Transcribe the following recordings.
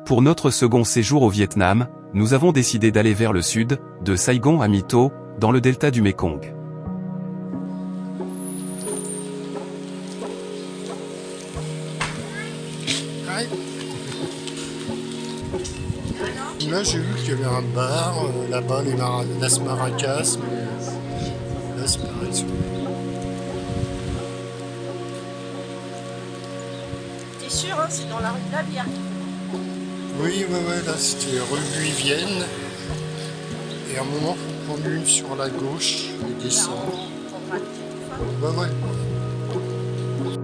Pour notre second séjour au Vietnam, nous avons décidé d'aller vers le sud, de Saigon à My Tho, dans le delta du Mekong. Là, j'ai vu qu'il y avait un bar, là-bas, Las Maracas, mais là, c'est pareil. T'es sûr, hein, c'est dans la rue de la Bière. Oui, là, c'était rue Vivienne. Et à un moment, il faut prendre une sur la gauche et descendre. Ouais.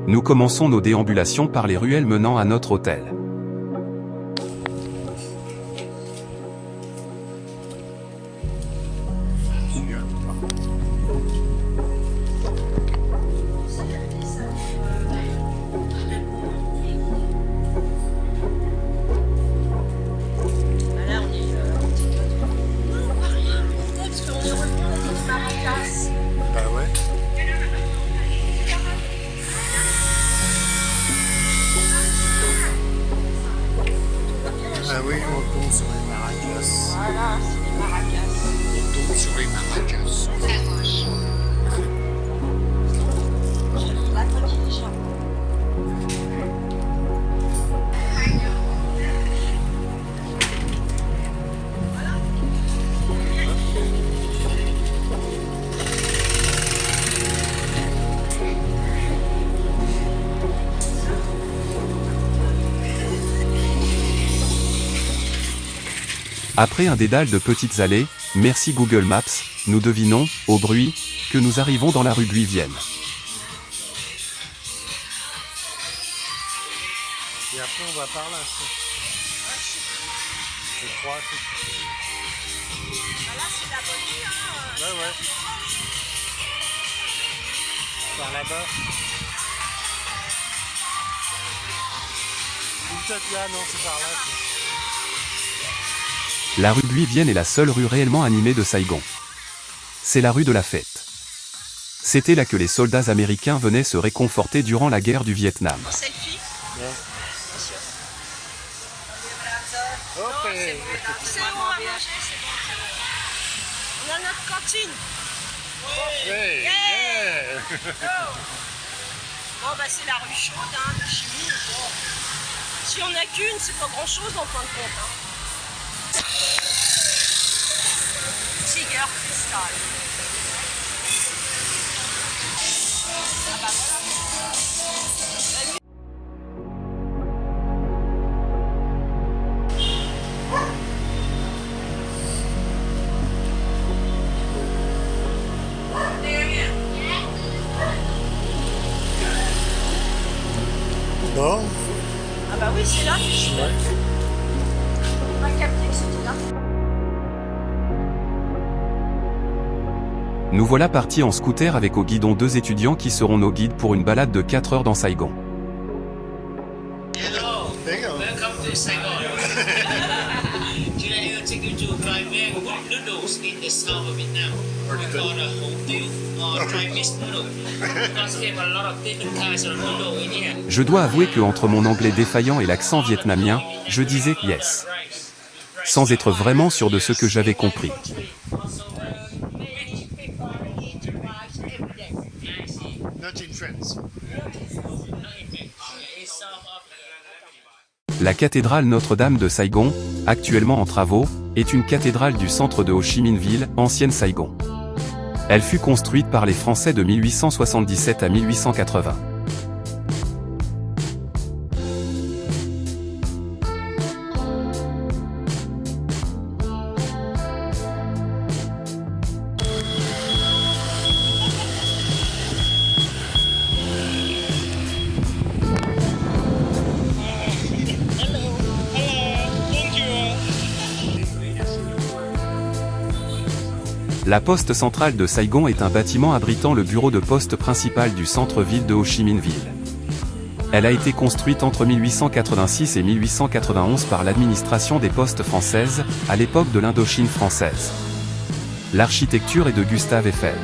Nous commençons nos déambulations par les ruelles menant à notre hôtel. Ah oui, on tombe sur les maracas. Voilà, c'est les maracas. On tombe sur les maracas. La tranquille, Après un dédale de petites allées, merci Google Maps, nous devinons, au bruit, que nous arrivons dans la rue Vivienne. Et après, on va par là. Je crois. Là, c'est la bonne rue, hein. Ouais. Par là-bas. Ou peut-être là, non, c'est par là. La rue Vivienne est la seule rue réellement animée de Saigon. C'est la rue de la fête. C'était là que les soldats américains venaient se réconforter durant la guerre du Vietnam. Selfie. Ouais. C'est bon, on va manger, c'est bon. On a notre cantine. Ouais. Yeah. Bon, bah c'est la rue chaude, hein, de Chimie. Bon. Si on n'a qu'une, c'est pas grand-chose en fin de compte. Hein. Tiger Crystal. Ah bah voilà. Bon. Ah bah oui, c'est là que je suis. Ouais. On a capté que c'était là. Nous voilà partis en scooter avec au guidon 2 étudiants qui seront nos guides pour une balade de 4 heures dans Saigon. Hello, welcome to Saigon. Today I will take you to try very good noodles in the south of Vietnam. We call the Hủ Tiếu or Thai mixed noodle. Because we have a lot of different kinds of noodle in here. Je dois avouer que entre mon anglais défaillant et l'accent vietnamien, je disais « yes », sans être vraiment sûr de ce que j'avais compris. Not in France. La cathédrale Notre-Dame de Saigon, actuellement en travaux, est une cathédrale du centre de Ho Chi Minh Ville, ancienne Saigon. Elle fut construite par les Français de 1877 à 1880. La poste centrale de Saigon est un bâtiment abritant le bureau de poste principal du centre-ville de Ho Chi Minh Ville. Elle a été construite entre 1886 et 1891 par l'administration des postes françaises, à l'époque de l'Indochine française. L'architecture est de Gustave Eiffel.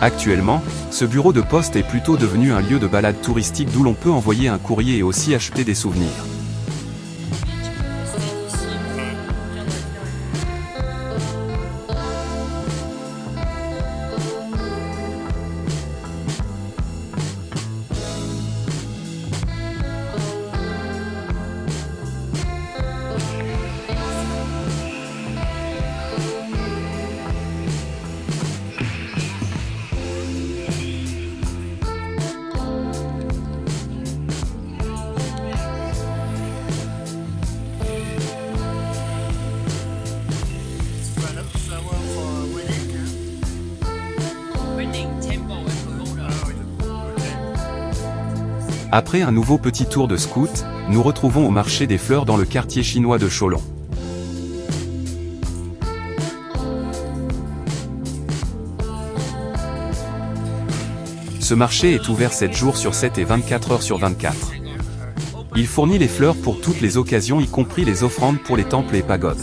Actuellement, ce bureau de poste est plutôt devenu un lieu de balade touristique d'où l'on peut envoyer un courrier et aussi acheter des souvenirs. Flower for wedding, hein. Wedding Temple and Pagoda. Ah oui, ok. Après un nouveau petit tour de scout, nous retrouvons au marché des fleurs dans le quartier chinois de Cholon. Ce marché est ouvert 7 jours sur 7 et 24 heures sur 24. Il fournit les fleurs pour toutes les occasions, y compris les offrandes pour les temples et pagodes.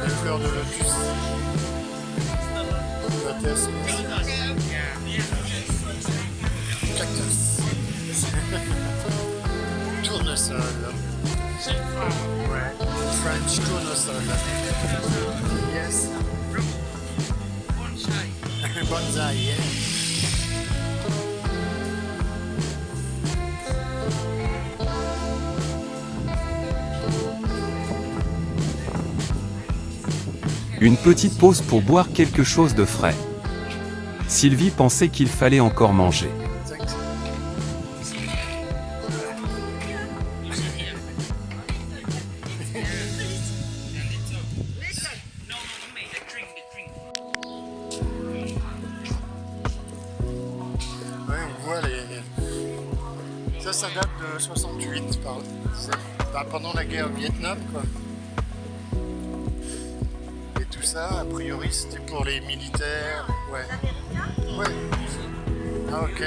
Les fleurs de lotus. Lotus. Cactus. Tournesol. Ouais. French tournesol. Yes. Bonsai, yeah. Une petite pause pour boire quelque chose de frais. Sylvie pensait qu'il fallait encore manger. Thanks. Ouais, on voit les... Ça date de 68, pendant la guerre au Vietnam, quoi. Et tout ça, a priori, c'était pour les militaires. Ouais. Ouais. Ah, ok.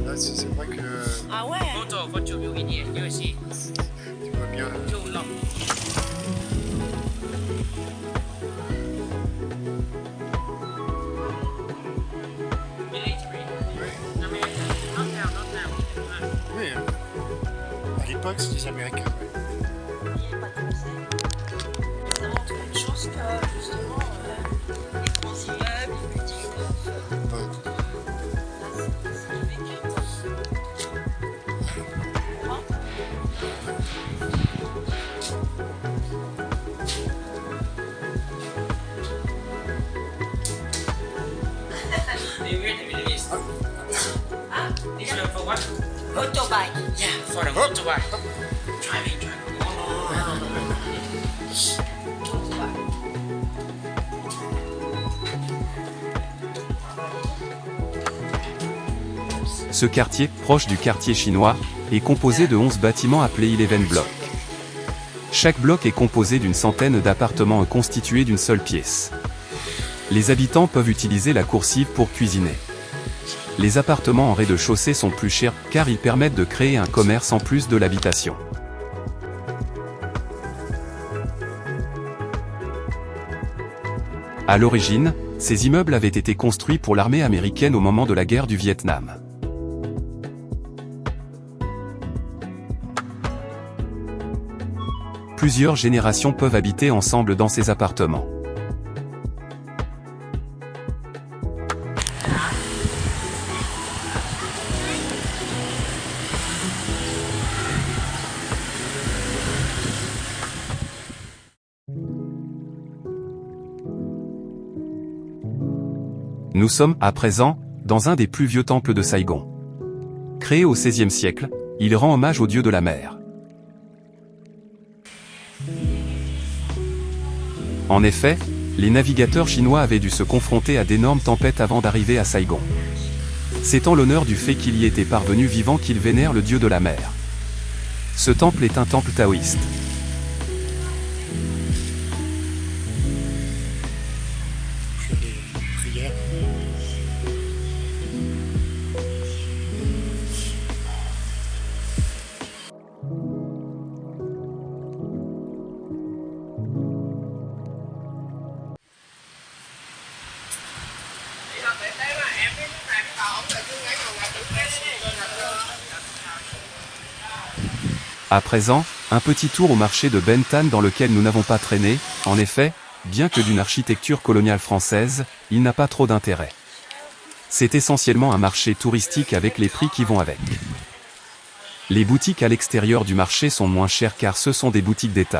Là, c'est vrai que Ah ouais. Photo for chụp video here, you see. tu vois bien. Too long. Military. Oui, America. Not now, not now. oui. À l'époque, c'était les Américains. Ouais. Ça montre une chose que justement les grands immeubles, les petits golfs, Ouais. c'est du vécu. They read the Middle East. This one for what? Motorbike. Yeah, for the motorbike. Driving. Ce quartier, proche du quartier chinois, est composé de 11 bâtiments appelés 11 blocs. Chaque bloc est composé d'une centaine d'appartements constitués d'une seule pièce. Les habitants peuvent utiliser la coursive pour cuisiner. Les appartements en rez-de-chaussée sont plus chers car ils permettent de créer un commerce en plus de l'habitation. À l'origine, ces immeubles avaient été construits pour l'armée américaine au moment de la guerre du Vietnam. Plusieurs générations peuvent habiter ensemble dans ces appartements. Nous sommes, à présent, dans un des plus vieux temples de Saigon. Créé au XVIe siècle, il rend hommage au dieu de la mer. En effet, les navigateurs chinois avaient dû se confronter à d'énormes tempêtes avant d'arriver à Saigon. C'est en l'honneur du fait qu'il y était parvenu vivant qu'ils vénèrent le dieu de la mer. Ce temple est un temple taoïste. Je fais des prières. À présent, un petit tour au marché de Bentham dans lequel nous n'avons pas traîné. En effet, bien que d'une architecture coloniale française, il n'a pas trop d'intérêt. C'est essentiellement un marché touristique avec les prix qui vont avec. Les boutiques à l'extérieur du marché sont moins chères car ce sont des boutiques d'État.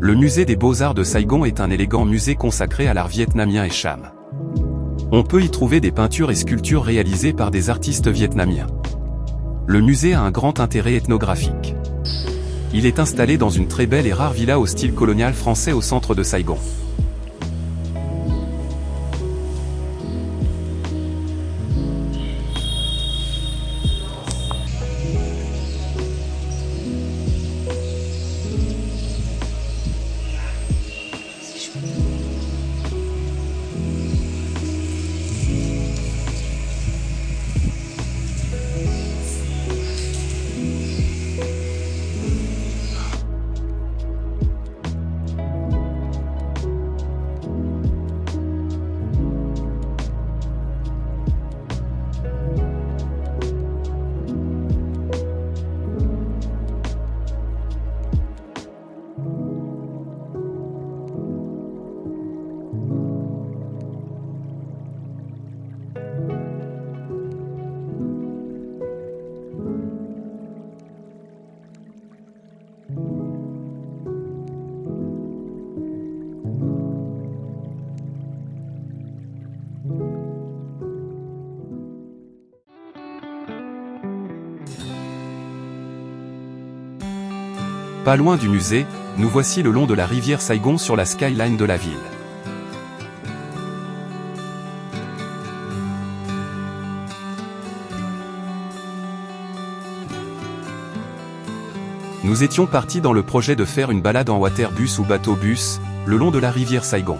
Le musée des Beaux-Arts de Saigon est un élégant musée consacré à l'art vietnamien et cham. On peut y trouver des peintures et sculptures réalisées par des artistes vietnamiens. Le musée a un grand intérêt ethnographique. Il est installé dans une très belle et rare villa au style colonial français au centre de Saigon. Pas loin du musée, nous voici le long de la rivière Saigon sur la skyline de la ville. Nous étions partis dans le projet de faire une balade en waterbus ou bateau-bus, le long de la rivière Saigon.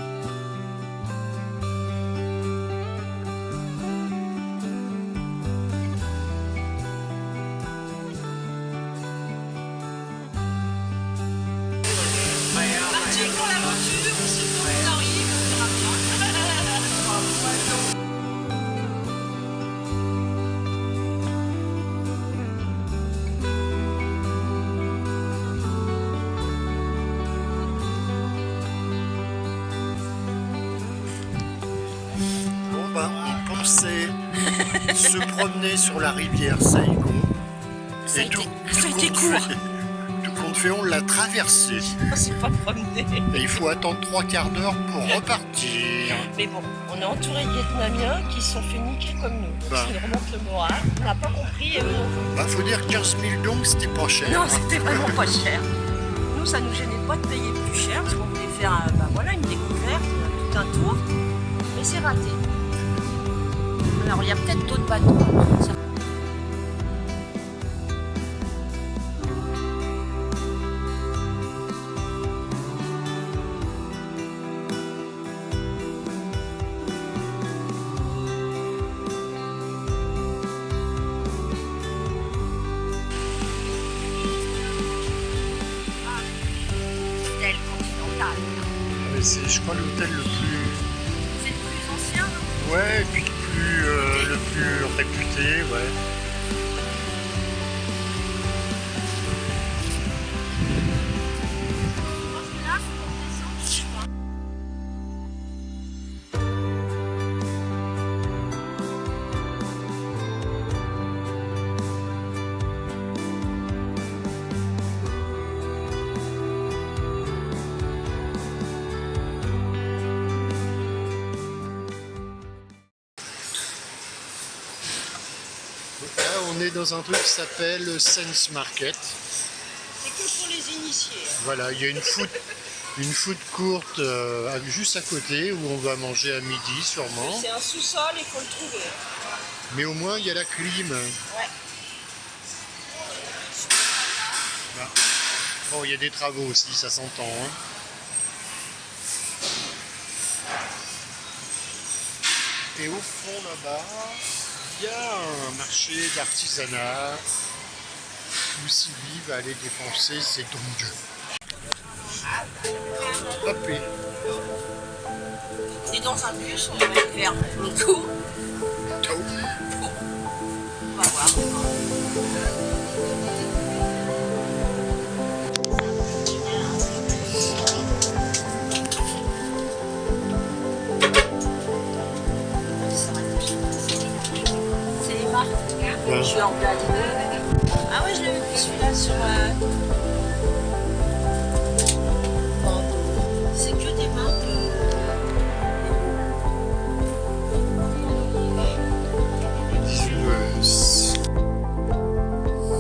Parti pour l'aventure, aussitôt qu'on arrive, on verra Bon ben, on pensait se promener sur la rivière Saigon. Ça a Et été- tout ça a été compte court. fait- Tout compte fait, on l'a traversée. On s'est pas promené. Et il faut attendre 3/4 d'heure pour repartir. Mais bon, on est entouré de Vietnamiens qui se sont fait niquer comme nous. Donc Bah. ça nous remonte le moral. On n'a pas compris et eux non plus. Bah faut dire 15 000 dong, c'était pas cher. Non, c'était vraiment pas cher. Nous, ça nous gênait pas de payer plus cher parce qu'on voulait faire une découverte, tout un tour. Mais c'est raté. Alors, il y a peut-être d'autres bateaux. Ça- Hôtel continental. Mais c'est, je crois, l'hôtel le plus... C'est le plus ancien, non? Ouais, et puis le plus réputé, ouais. Parce que là, faut qu'on descende, je sais pas. Là, on est dans un truc qui s'appelle Sense Market. C'est que pour les initiés. Voilà, il y a une food court juste à côté où on va manger à midi sûrement. C'est un sous-sol, il faut le trouver. Mais au moins, il y a la clim. Ouais. Là. Bon, il y a des travaux aussi, ça s'entend. Hein. Et au fond là-bas, il y a un marché d'artisanat où Sylvie va aller dépenser ses dons. Hop, et On est dans un bus, on va vers Nico. tôt. On va voir. C'est les marques. Je suis en plein dedans. Ah ouais, je l'avais vu celui-là sur... C'est que des marques...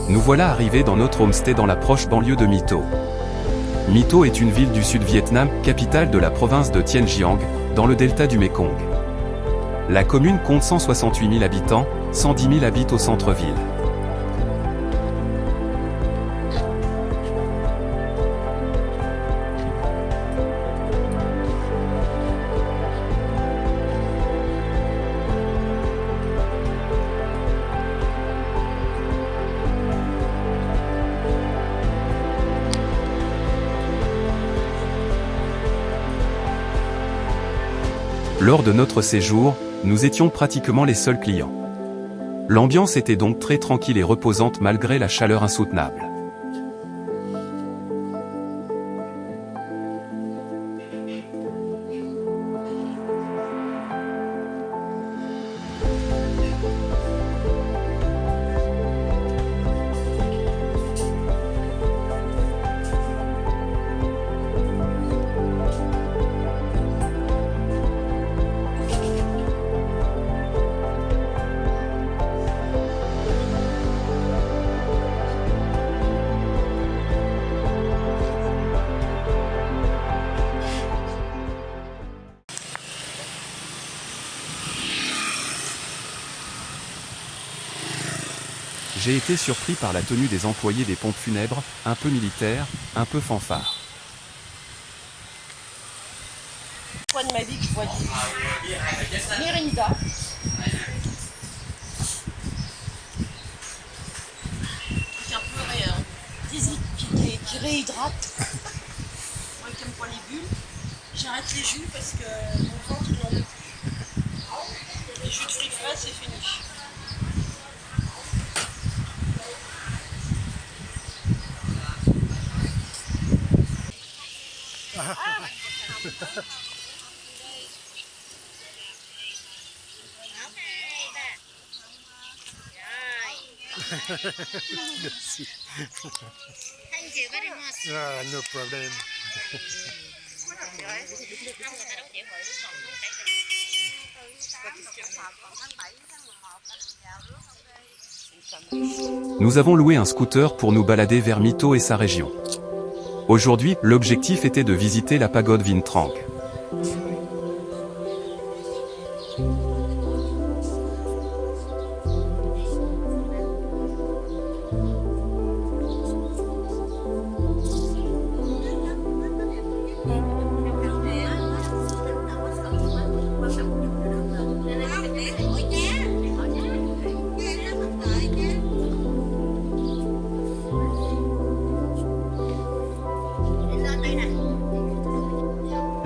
Nous voilà arrivés dans notre homestay dans la proche banlieue de My Tho. My Tho est une ville du Sud-Vietnam, capitale de la province de Tiên Giang, dans le delta du Mekong. La commune compte 168 000 habitants, 110 000 habitent au centre-ville. Lors de notre séjour, nous étions pratiquement les seuls clients. L'ambiance était donc très tranquille et reposante malgré la chaleur insoutenable. J'ai été surpris par la tenue des employés des pompes funèbres, un peu militaire, un peu fanfare. Fois de ma vie que je vois du Mirinda. Truc un peu qui réhydrate. Moi qui aime pas les bulles, j'arrête les jus parce que mon ventre n'en veut plus. Les jus de fruits frais, c'est fini. Merci. Ah, no problem. Nous avons loué un scooter pour nous balader vers My Tho et sa région. Aujourd'hui, l'objectif était de visiter la pagode Vinh Trang.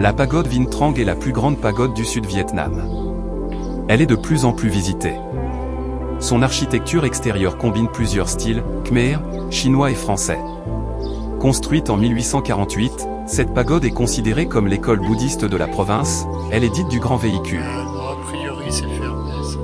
La pagode Vinh Trang est la plus grande pagode du Sud-Vietnam. Elle est de plus en plus visitée. Son architecture extérieure combine plusieurs styles, khmer, chinois et français. Construite en 1848, cette pagode est considérée comme l'école bouddhiste de la province, elle est dite du grand véhicule. Non, a priori c'est fermé. Ça.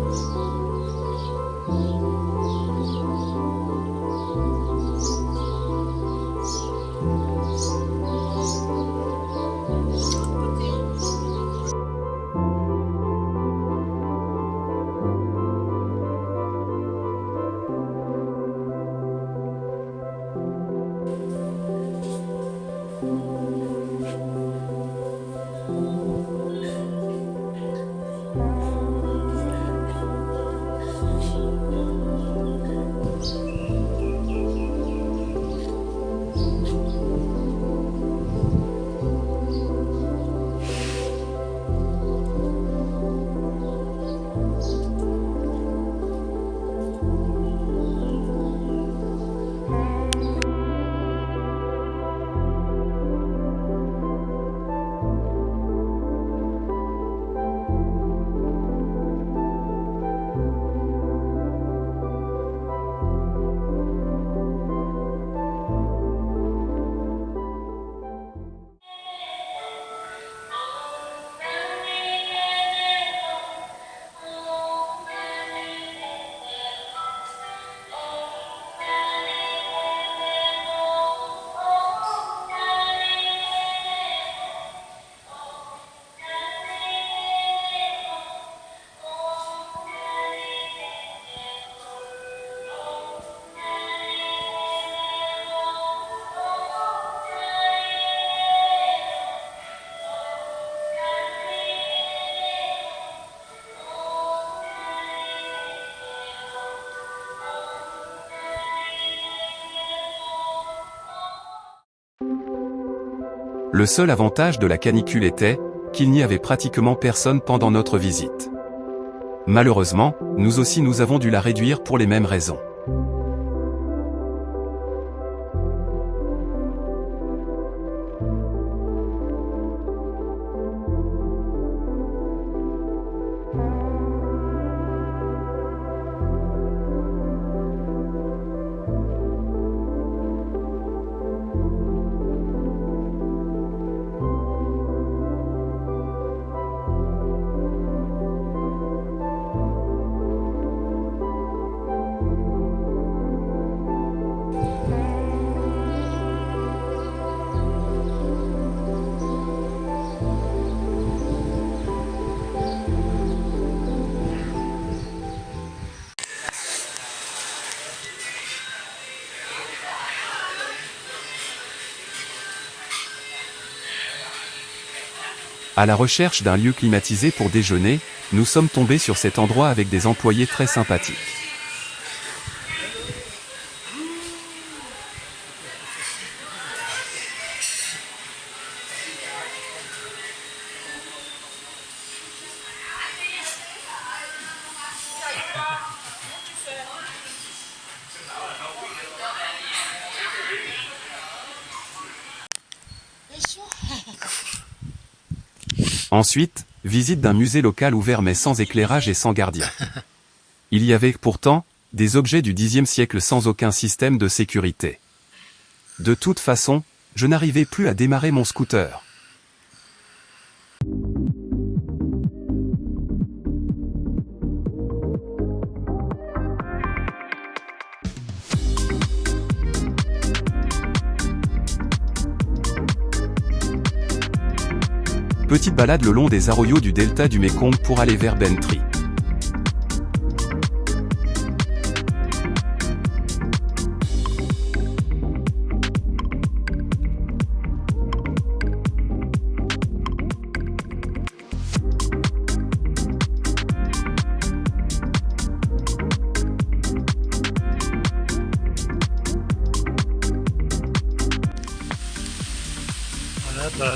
Le seul avantage de la canicule était qu'il n'y avait pratiquement personne pendant notre visite. Malheureusement, nous aussi nous avons dû la réduire pour les mêmes raisons. À la recherche d'un lieu climatisé pour déjeuner, nous sommes tombés sur cet endroit avec des employés très sympathiques. Ensuite, visite d'un musée local ouvert mais sans éclairage et sans gardien. Il y avait pourtant des objets du Xe siècle sans aucun système de sécurité. De toute façon, je n'arrivais plus à démarrer mon scooter. Petite balade le long des arroyos du delta du Mékong pour aller vers Bentry.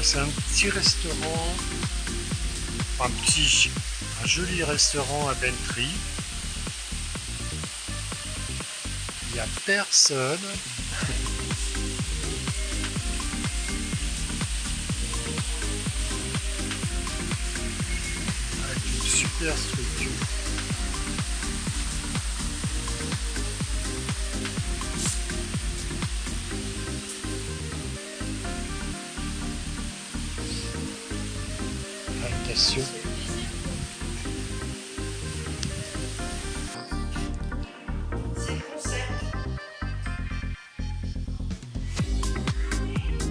C'est un petit restaurant, un joli restaurant à Bentry. Il n'y a personne. Avec une super structure.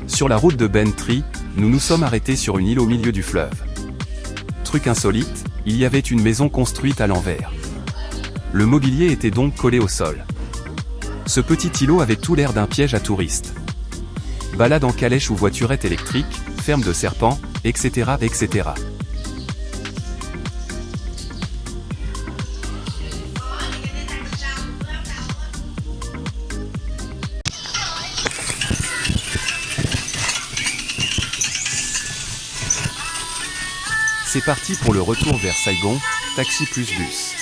Sur la route de Bentry, nous nous sommes arrêtés sur une île au milieu du fleuve. Truc insolite, il y avait une maison construite à l'envers. Le mobilier était donc collé au sol. Ce petit îlot avait tout l'air d'un piège à touristes. Balade en calèche ou voiturette électrique, ferme de serpents, etc., etc. C'est parti pour le retour vers Saigon, taxi plus bus.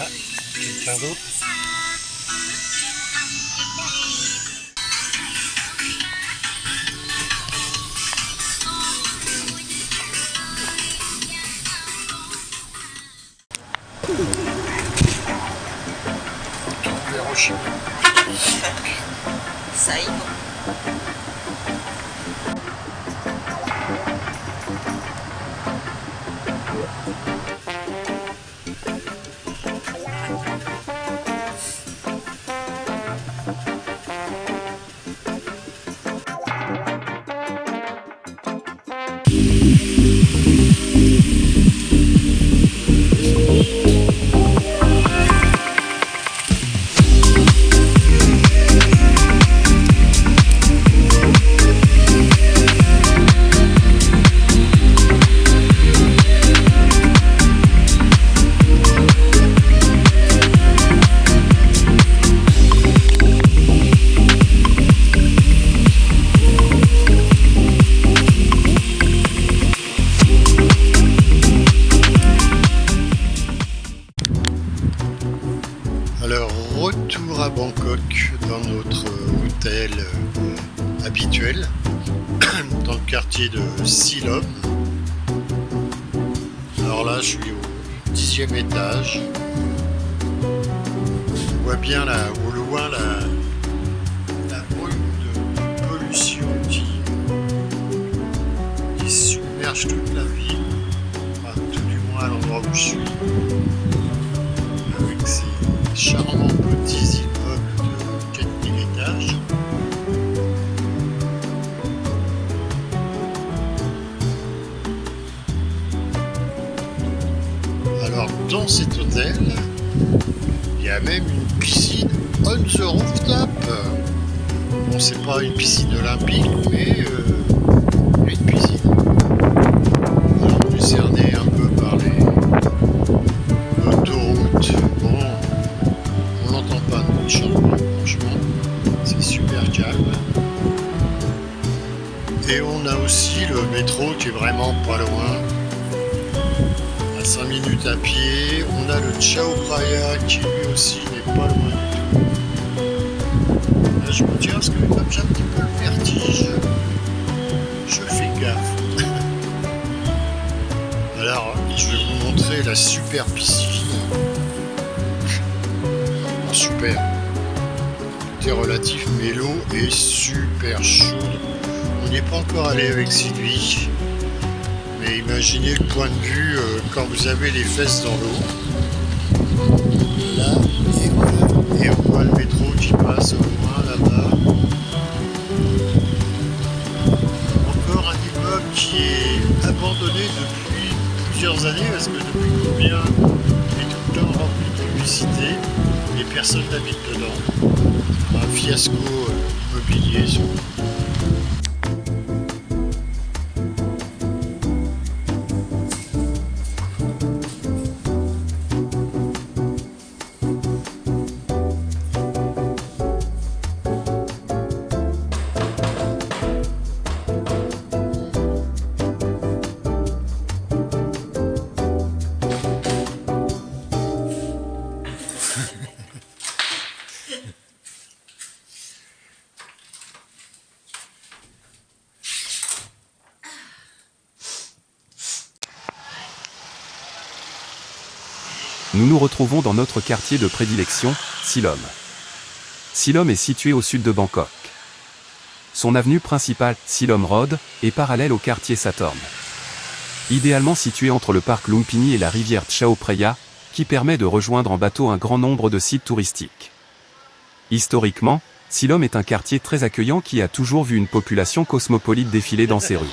Ah, quelqu'un d'autre? Saigon. hôtel dans le quartier de Silom. Alors là, je suis au 10e étage. On voit bien là, au loin la brume de pollution qui submerge toute la ville, enfin, tout du moins à l'endroit où je suis, avec ces charmants petits immeubles de 4000 étages. Alors dans cet hôtel, il y a même une piscine on the rooftop. Bon, c'est pas une piscine olympique, mais une piscine. Alors, on est cerné un peu par les autoroutes. Bon, on n'entend pas de changement, franchement, c'est super calme. Et on a aussi le métro qui est vraiment pas loin. À 5 minutes à pied, on a le Chao Phraya qui lui aussi n'est pas loin du tout. Là, je me tiens parce que comme j'ai un petit peu le vertige, je fais gaffe. Alors, je vais vous montrer la super piscine. Enfin, super. Tout est relatif, mais l'eau est super chaude. On n'y est pas encore allé avec Sylvie. Mais imaginez le point de vue quand vous avez les fesses dans l'eau. Là, et voilà. Et on voit le métro qui passe au loin là-bas. Encore un immeuble qui est abandonné depuis plusieurs années, parce que depuis combien il est tout le temps rempli de publicité et personne n'habite dedans. Un fiasco immobilier. Nous nous retrouvons dans notre quartier de prédilection, Silom. Silom est situé au sud de Bangkok. Son avenue principale, Silom Road, est parallèle au quartier Sathorn. Idéalement situé entre le parc Lumpini et la rivière Chao Phraya, qui permet de rejoindre en bateau un grand nombre de sites touristiques. Historiquement, Silom est un quartier très accueillant qui a toujours vu une population cosmopolite défiler dans ses rues.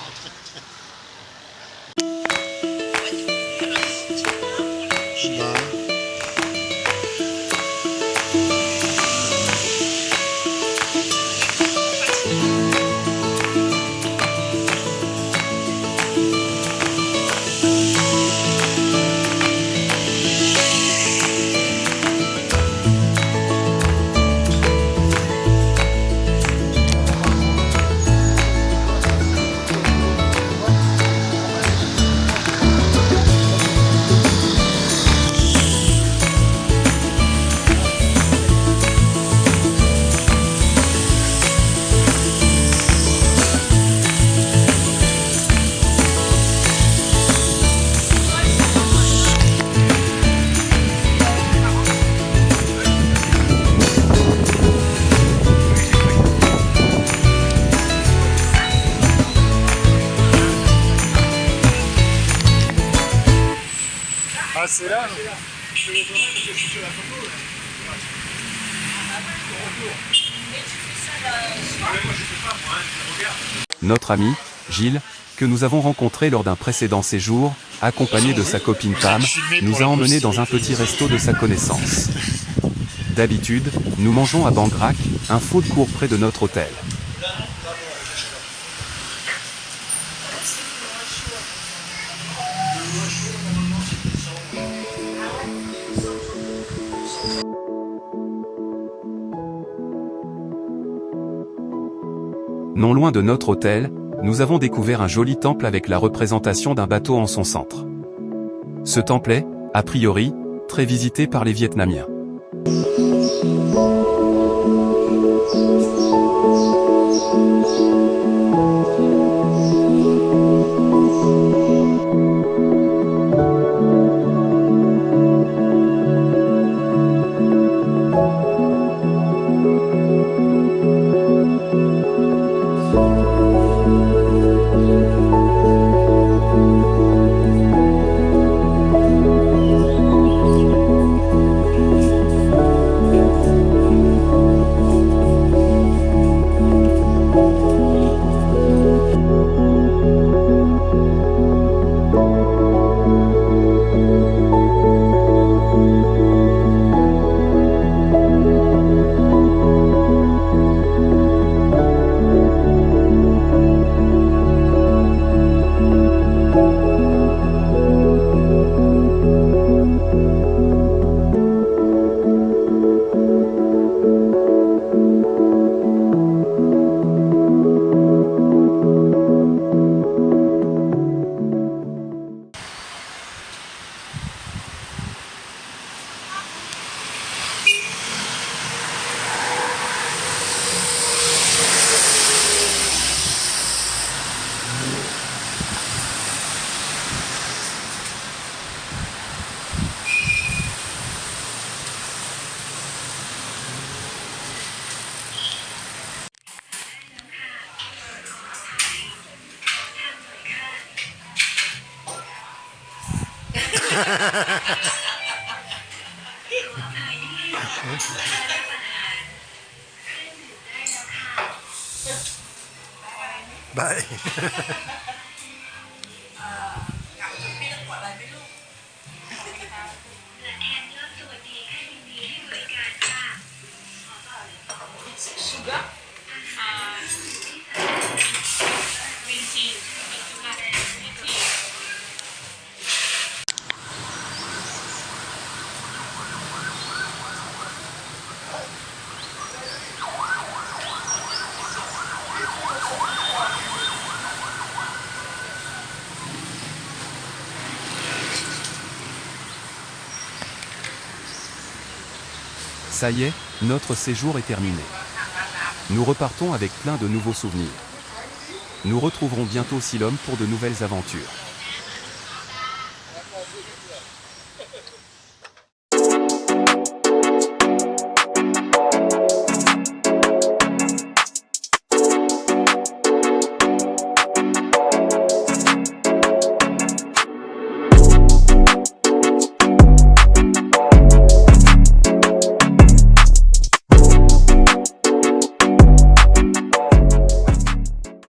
Ah, c'est là. Notre ami, Gilles, que nous avons rencontré lors d'un précédent séjour, accompagné de sa copine Pam, nous a emmenés dans un petit resto de sa connaissance. D'habitude, nous mangeons à Bangrak, un food court près de notre hôtel. Non loin de notre hôtel, nous avons découvert un joli temple avec la représentation d'un bateau en son centre. Ce temple est, a priori, très visité par les Vietnamiens. Bye. Ça y est, notre séjour est terminé. Nous repartons avec plein de nouveaux souvenirs. Nous retrouverons bientôt Silom pour de nouvelles aventures.